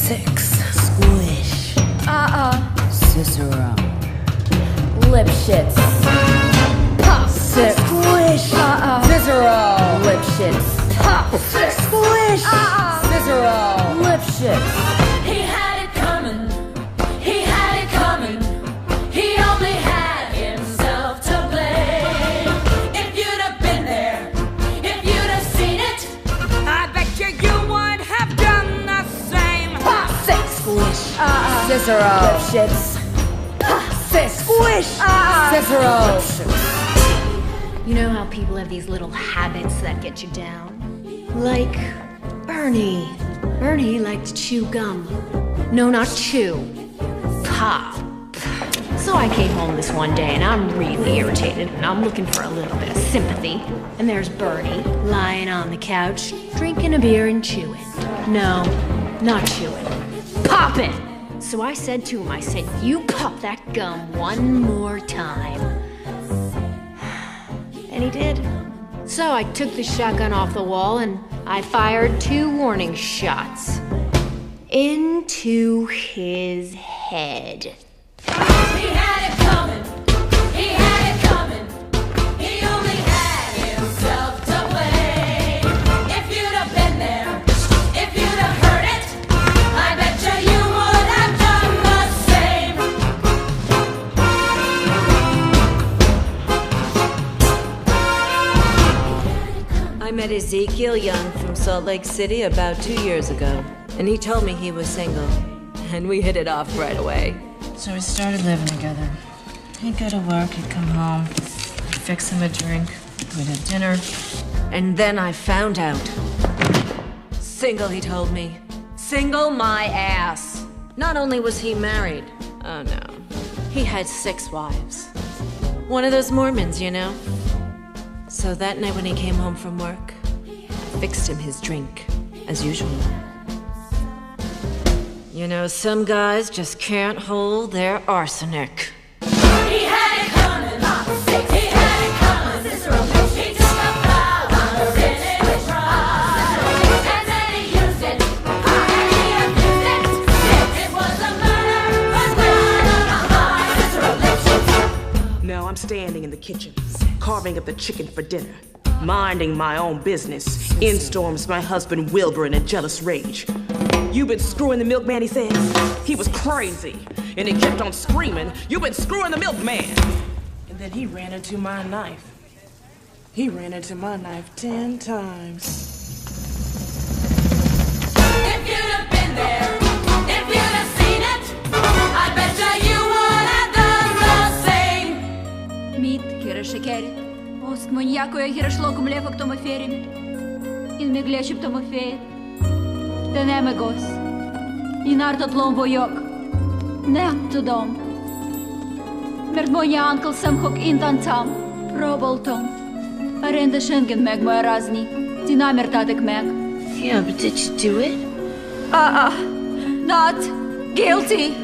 6. Squish. Cicero. Lipshits. Pop. 6. Squish. Cicero. Lipshits. Pop. 6. Squish. Cicero. Lipshits. He had it coming. He had it coming. He only had himself to blame. If you'd have been there, if you'd have seen it, I bet you would have done the same. Pop. 6. Squish. Cicero. Lipshits. 6. Squish. Cicero. You know how people have these little habits that get you down? Like Bernie. Bernie liked to chew gum. No, not chew. Pop. So I came home this one day and I'm really irritated and I'm looking for a little bit of sympathy. And there's Bernie lying on the couch, drinking a beer and chewing. No, not chewing. Popping! So I said to him, I said, you pop that gum one more time. And he did. So I took the shotgun off the wall and I fired 2 warning shots. Into his head. he had it coming. He had it coming. He only had himself to blame. If you'd have been there, if you'd have heard it, I bet you would have done the same. I met Ezekiel Young from Salt Lake City about 2 years ago, and he told me he was single, and we hit it off right away. So we started living together. He'd go to work, he'd come home, I'd fix him a drink, we'd have dinner, and then I found out. Single, he told me. Single my ass. Not only was he married, oh no, he had 6 wives. One of those Mormons, you know? So that night when he came home from work, I fixed him his drink, as usual. You know, some guys just can't hold their arsenic. He had it coming. He had it coming. He took a flower in his trunk, and then he used it, and he abused it. It was a murder, but none of Now I'm standing in the kitchen, carving up the chicken for dinner, minding my own business. In storms my husband Wilbur in a jealous rage. "You've been screwing the milkman," he says. He was crazy, and he kept on screaming, "You've been screwing the milkman!" And then he ran into my knife. He ran into my knife 10 times. If you'd have been there, if you'd have seen it, I bet you would have done the same. Мід, кире шекері, ост моньяко, я гіре шлоку млефок тому ферімі. Ін ми глечіп тому феє. Денеме гос. Ін артот лом войок. Не то дом. Мерт моя анкл сам хок ин танцам. Пробол том. Аренда шенген мег моя разни. Динамер татек мег. Yeah, but did you do it? Not guilty.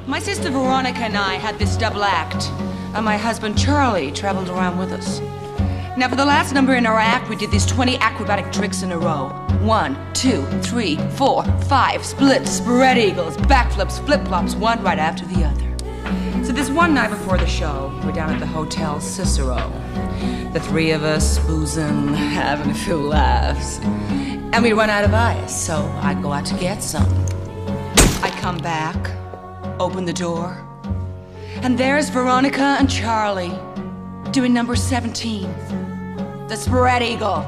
My sister Veronica and I had this double act, and my husband Charlie traveled around with us. Now, for the last number in our act, we did these 20 acrobatic tricks in a row. 1, 2, 3, 4, 5, splits, spread eagles, backflips, flip-flops, one right after the other. So this one night before the show, we're down at the Hotel Cicero. The 3 of us boozing, having a few laughs. And we run out of ice, so I go out to get some. I come back, open the door, and there's Veronica and Charlie doing number 17, the spread eagle.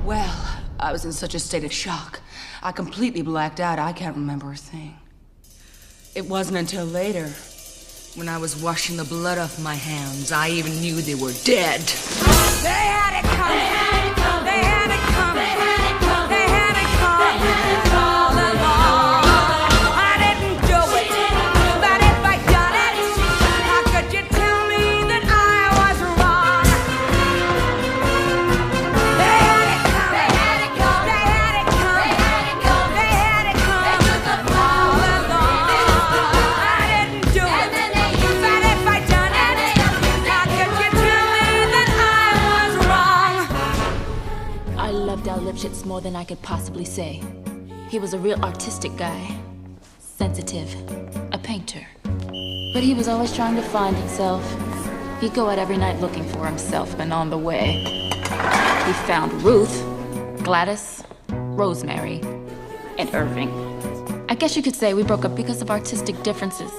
Well, I was in such a state of shock. I completely blacked out. I can't remember a thing. It wasn't until later, when I was washing the blood off my hands, I even knew they were dead. They had it coming. They had it coming. They had it coming all along. I didn't do it, but if I'd done it, how could you tell me that I was wrong? They had it coming. They had it coming. They had it coming all along. I didn't do it, but if I'd done it, how could you tell me that I loved our Lipschitz more than I could possibly say. He was a real artistic guy. Sensitive. A painter. But he was always trying to find himself. He'd go out every night looking for himself, and on the way, he found Ruth, Gladys, Rosemary, and Irving. I guess you could say we broke up because of artistic differences.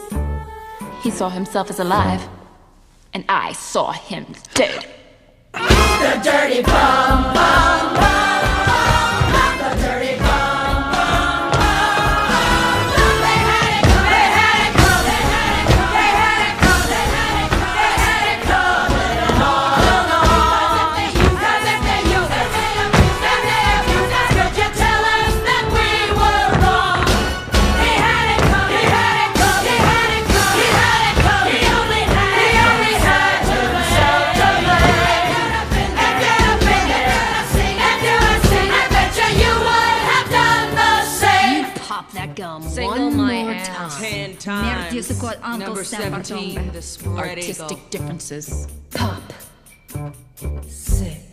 He saw himself as alive, and I saw him dead. The dirty bum bum bum. The dirty bum bum bum. They had it coming. They had it coming. They had it coming. They had it coming. They had it coming. And all along. Because if they use us, then they abuse us. Could you tell us that we were wrong? He had it coming. He had it coming. He had it coming. He had it coming. He only had himself to blame. Pop that gum Single one my more ass. time. 10 times. Number Number 17, the spread Artistic eagle. differences. Pop. 6.